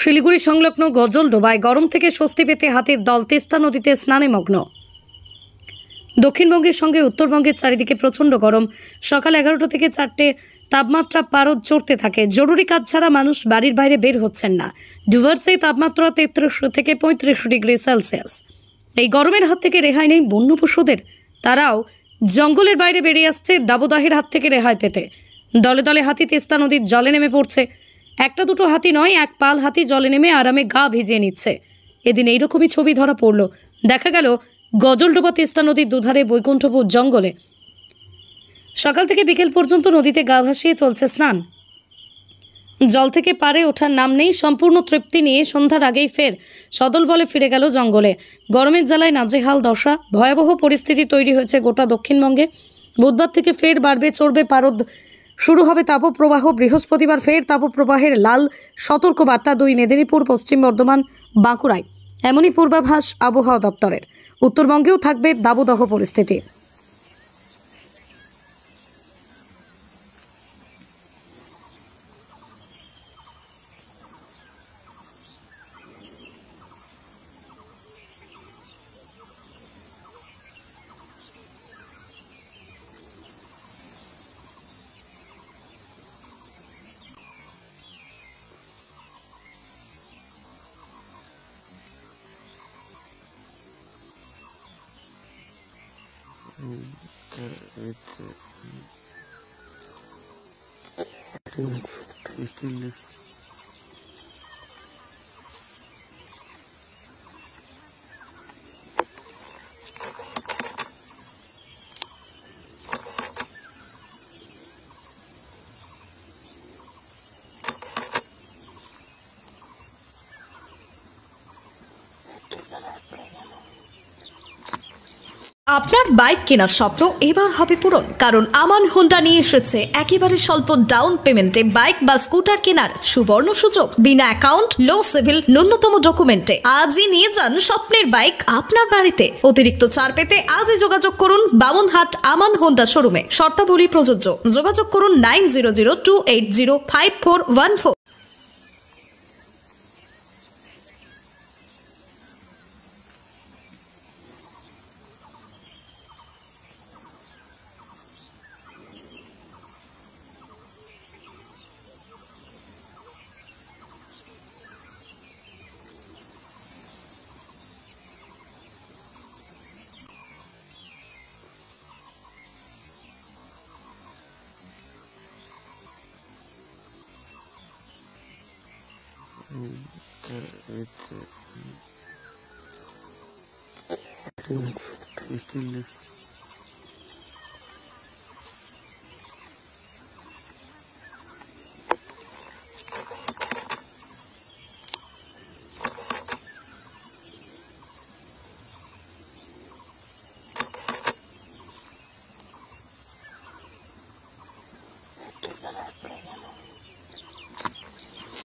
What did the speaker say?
শিলিগুড়ি সংলগ্ন গজলডোবায় গরম থেকে স্বস্তি পেতে হাতির দল তিস্তা নদীতে স্নানে মগ্ন। দক্ষিণবঙ্গের সঙ্গে উত্তরবঙ্গের চারিদিকে প্রচণ্ড গরম। সকাল 11টা থেকে 4টে তাপমাত্রা পারদ চড়তে থাকে। জরুরি কাজ ছাড়া মানুষ বাড়ির বাইরে বের হচ্ছেন না। ডুভার্সেই তাপমাত্রা 33 থেকে 35 ডিগ্রি সেলসিয়াস। এই গরমের হাত থেকে রেহাই নেই বন্য পশুদের। তারাও জঙ্গলের বাইরে বেরিয়ে আসছে দাবদাহের হাত থেকে রেহাই পেতে। দলে দলে হাতি তিস্তা নদীর জলে নেমে পড়ছে। একটা দুটো হাতি নয়, এক পাল হাতি জলে নেমে আরামে গা ভিজিয়ে নিচ্ছে। এদিন এইরকমই ছবি ধরা পড়ল। দেখা গেল গজলডোবা তিস্তা নদীর দুধারে বৈকুণ্ঠপুর জঙ্গলে সকাল থেকে বিকেল পর্যন্ত নদীতে গা ভাসিয়ে চলছে স্নান। জল থেকে পারে ওঠার নাম নেই। সম্পূর্ণ তৃপ্তি নিয়ে সন্ধ্যার আগেই ফের সদল বলে ফিরে গেল জঙ্গলে। গরমের জ্বালায় নাজেহাল দশা। ভয়াবহ পরিস্থিতি তৈরি হয়েছে গোটা দক্ষিণবঙ্গে। বুধবার থেকে ফের বাড়বে চড়বে পারদ। শুরু হবে তাপপ্রবাহ। বৃহস্পতিবার ফের তাপপ্রবাহের লাল সতর্কবার্তা 2 মেদিনীপুর, পশ্চিম বর্ধমান, বাঁকুড়ায়। এমনই পূর্বাভাস আবহাওয়া দপ্তরের। উত্তরবঙ্গেও থাকবে দাবদাহ পরিস্থিতি। আপনার বাইক কেনার স্বপ্ন এবার হবে পূরণ, কারণ আমান হোন্ডা নিয়ে এসেছে একেবারে স্বল্প ডাউন পেমেন্টে বাইক বা স্কুটার কেনার সুবর্ণ সুযোগ। বিনা অ্যাকাউন্ট, লো সিভিল, ন্যূনতম ডকুমেন্টে আজই নিয়ে যান স্বপ্নের বাইক আপনার বাড়িতে। অতিরিক্ত ছাড় পেতে আজই যোগাযোগ করুন বামনহাট আমান হোন্ডা শোরুমে। শর্তাবলী প্রযোজ্য। যোগাযোগ করুন 9002805414। Still